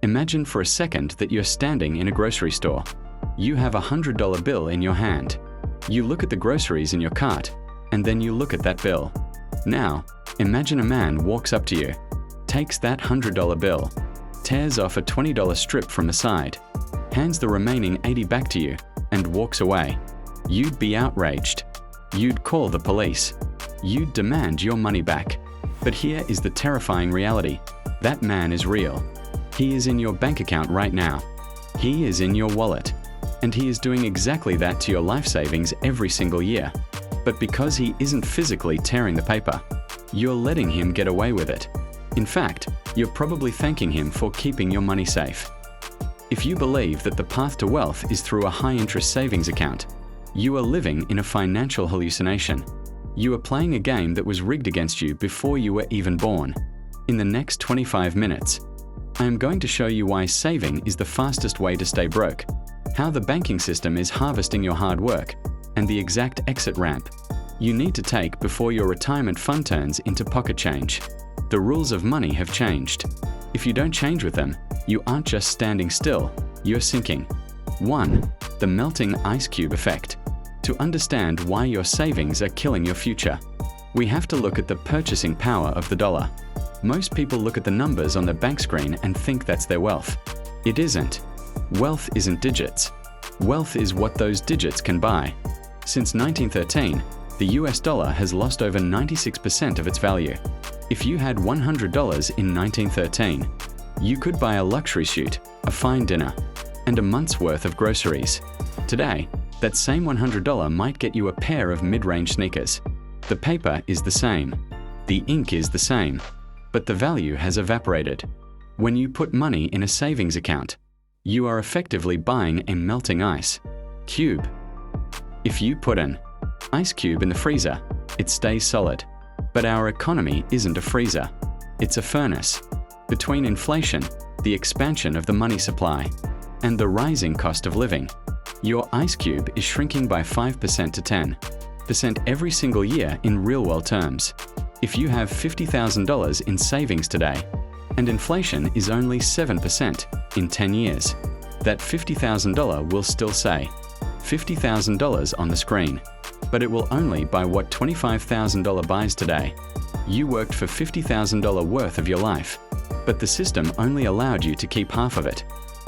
Imagine for a second that you're standing in a grocery store. You have a $100 bill in your hand. You look at the groceries in your cart, and then you look at that bill. Now, imagine a man walks up to you, takes that $100 bill, tears off a $20 strip from the side, hands the remaining 80 back to you, and walks away. You'd be outraged. You'd call the police. You'd demand your money back. But here is the terrifying reality. That man is real. He is in your bank account right now. He is in your wallet. And he is doing exactly that to your life savings every single year. But because he isn't physically tearing the paper, you're letting him get away with it. In fact, you're probably thanking him for keeping your money safe. If you believe that the path to wealth is through a high-interest savings account, you are living in a financial hallucination. You are playing a game that was rigged against you before you were even born. In the next 25 minutes, I am going to show you why saving is the fastest way to stay broke, how the banking system is harvesting your hard work, and the exact exit ramp you need to take before your retirement fund turns into pocket change. The rules of money have changed. If you don't change with them, you aren't just standing still, you're sinking. 1. The melting ice cube effect. To understand why your savings are killing your future, we have to look at the purchasing power of the dollar. Most people look at the numbers on their bank screen and think that's their wealth. It isn't. Wealth isn't digits. Wealth is what those digits can buy. Since 1913, the US dollar has lost over 96% of its value. If you had $100 in 1913, you could buy a luxury suite, a fine dinner, and a month's worth of groceries. Today, that same $100 might get you a pair of mid-range sneakers. The paper is the same. The ink is the same. But the value has evaporated. When you put money in a savings account, you are effectively buying a melting ice cube. If you put an ice cube in the freezer, it stays solid. But our economy isn't a freezer. It's a furnace. Between inflation, the expansion of the money supply, and the rising cost of living, your ice cube is shrinking by 5% to 10% every single year in real-world terms. If you have $50,000 in savings today, and inflation is only 7% in 10 years, that $50,000 will still say $50,000 on the screen, but it will only buy what $25,000 buys today. You worked for $50,000 worth of your life, but the system only allowed you to keep half of it.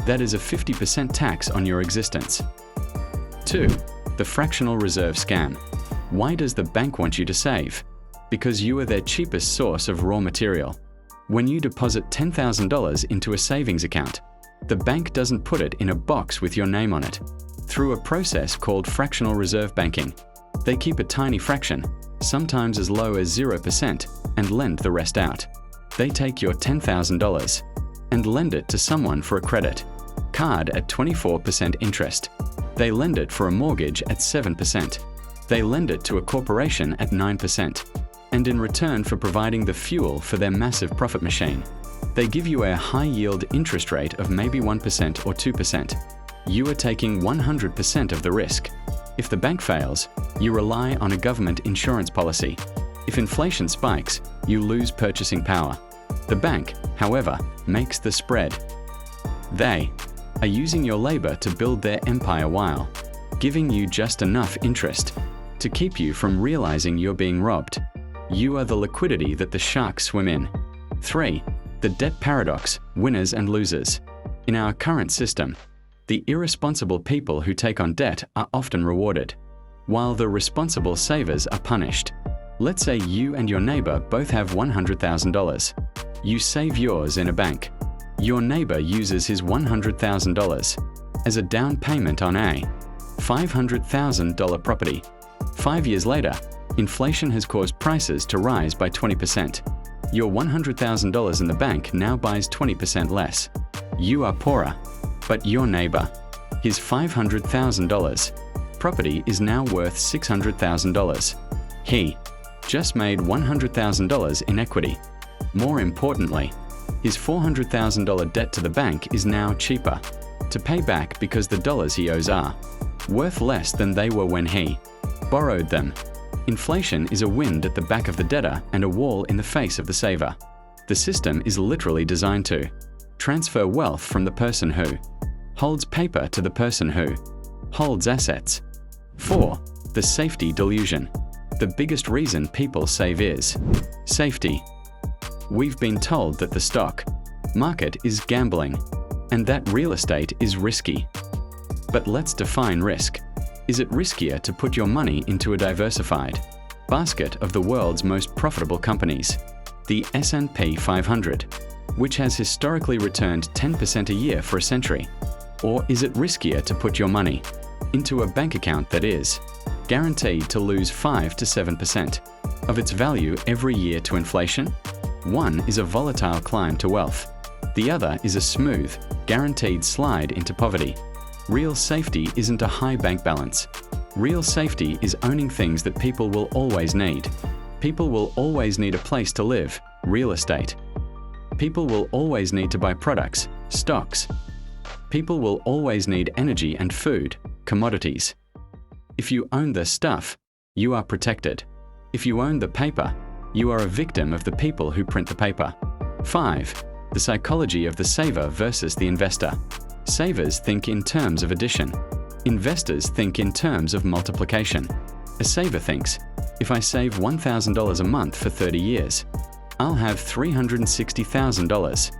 That is a 50% tax on your existence. 2. The fractional reserve scam. Why does the bank want you to save? Because you are their cheapest source of raw material. When you deposit $10,000 into a savings account, the bank doesn't put it in a box with your name on it. Through a process called fractional reserve banking, they keep a tiny fraction, sometimes as low as 0%, and lend the rest out. They take your $10,000 and lend it to someone for a credit card at 24% interest. They lend it for a mortgage at 7%. They lend it to a corporation at 9%. And in return for providing the fuel for their massive profit machine, they give you a high-yield interest rate of maybe 1% or 2%. You are taking 100% of the risk. If the bank fails, you rely on a government insurance policy. If inflation spikes, you lose purchasing power. The bank, however, makes the spread. They are using your labor to build their empire while giving you just enough interest to keep you from realizing you're being robbed. You are the liquidity that the sharks swim in. 3. The debt paradox, winners and losers. In our current system, the irresponsible people who take on debt are often rewarded, while the responsible savers are punished. Let's say you and your neighbor both have $100,000. You save yours in a bank. Your neighbor uses his $100,000 as a down payment on a $500,000 property. 5 years later, inflation has caused prices to rise by 20%. Your $100,000 in the bank now buys 20% less. You are poorer, but your neighbor, his $500,000 property is now worth $600,000. He just made $100,000 in equity. More importantly, his $400,000 debt to the bank is now cheaper to pay back because the dollars he owes are worth less than they were when he borrowed them. Inflation is a wind at the back of the debtor and a wall in the face of the saver. The system is literally designed to Transfer wealth from the person who holds paper to the person who holds assets. 4. The safety delusion. The biggest reason people save is safety. We've been told that the stock market is gambling and that real estate is risky. But let's define risk. Is it riskier to put your money into a diversified basket of the world's most profitable companies, the S&P 500, which has historically returned 10% a year for a century? Or is it riskier to put your money into a bank account that is guaranteed to lose 5 to 7% of its value every year to inflation? One is a volatile climb to wealth. The other is a smooth, guaranteed slide into poverty. Real safety isn't a high bank balance. Real safety is owning things that people will always need. People will always need a place to live, real estate. People will always need to buy products, stocks. People will always need energy and food, commodities. If you own the stuff, you are protected. If you own the paper, you are a victim of the people who print the paper. 5. The psychology of the saver versus the investor. Savers think in terms of addition. Investors think in terms of multiplication. A saver thinks, if I save $1,000 a month for 30 years, I'll have $360,000.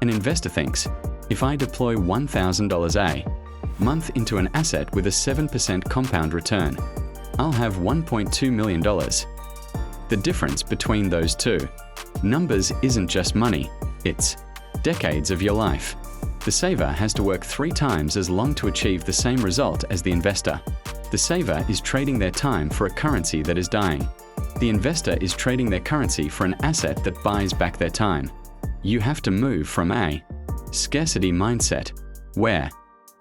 An investor thinks, if I deploy $1,000 a month into an asset with a 7% compound return, I'll have $1.2 million. The difference between those two numbers isn't just money, it's decades of your life. The saver has to work 3 times as long to achieve the same result as the investor. The saver is trading their time for a currency that is dying. The investor is trading their currency for an asset that buys back their time. You have to move from a scarcity mindset, where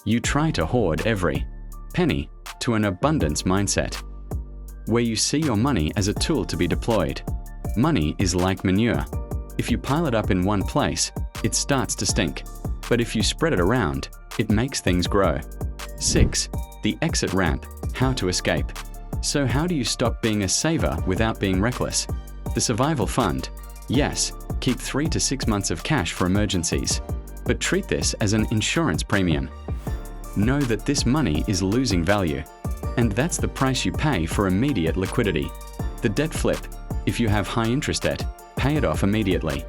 you try to hoard every penny, to an abundance mindset, where you see your money as a tool to be deployed. Money is like manure. If you pile it up in one place, it starts to stink. But if you spread it around, it makes things grow. 6. The exit ramp, how to escape. So how do you stop being a saver without being reckless? The survival fund. Yes, keep 3 to 6 months of cash for emergencies, but treat this as an insurance premium. Know that this money is losing value, and that's the price you pay for immediate liquidity. The debt flip. If you have high interest debt, pay it off immediately.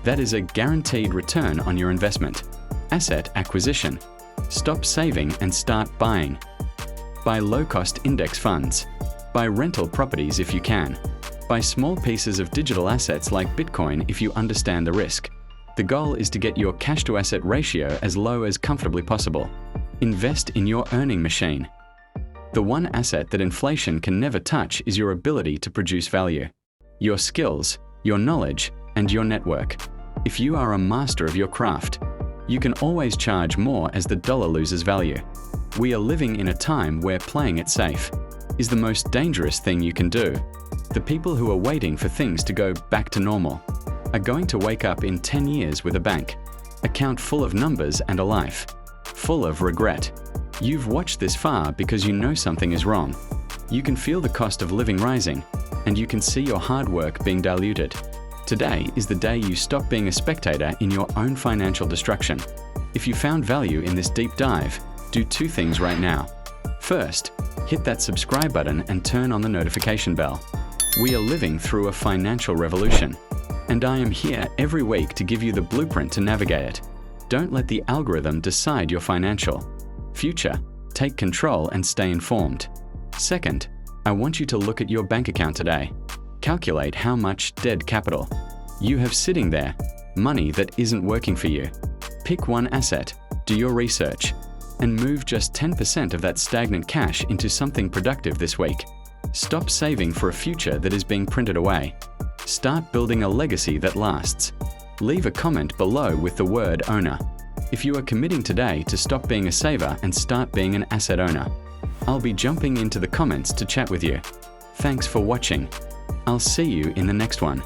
That is a guaranteed return on your investment. Asset acquisition. Stop saving and start buying. Buy low-cost index funds. Buy rental properties if you can. Buy small pieces of digital assets like Bitcoin if you understand the risk. The goal is to get your cash-to-asset ratio as low as comfortably possible. Invest in your earning machine. The one asset that inflation can never touch is your ability to produce value. Your skills, your knowledge, and your network. If you are a master of your craft, you can always charge more as the dollar loses value. We are living in a time where playing it safe is the most dangerous thing you can do. The people who are waiting for things to go back to normal are going to wake up in 10 years with a bank account full of numbers and a life full of regret. You've watched this far because you know something is wrong. You can feel the cost of living rising, and you can see your hard work being diluted. Today is the day you stop being a spectator in your own financial destruction. If you found value in this deep dive, do 2 things right now. First, hit that subscribe button and turn on the notification bell. We are living through a financial revolution, and I am here every week to give you the blueprint to navigate it. Don't let the algorithm decide your financial future. Take control and stay informed. Second, I want you to look at your bank account today. Calculate how much dead capital you have sitting there, money that isn't working for you. Pick one asset, do your research, and move just 10% of that stagnant cash into something productive this week. Stop saving for a future that is being printed away. Start building a legacy that lasts. Leave a comment below with the word owner if you are committing today to stop being a saver and start being an asset owner. I'll be jumping into the comments to chat with you. Thanks for watching. I'll see you in the next one.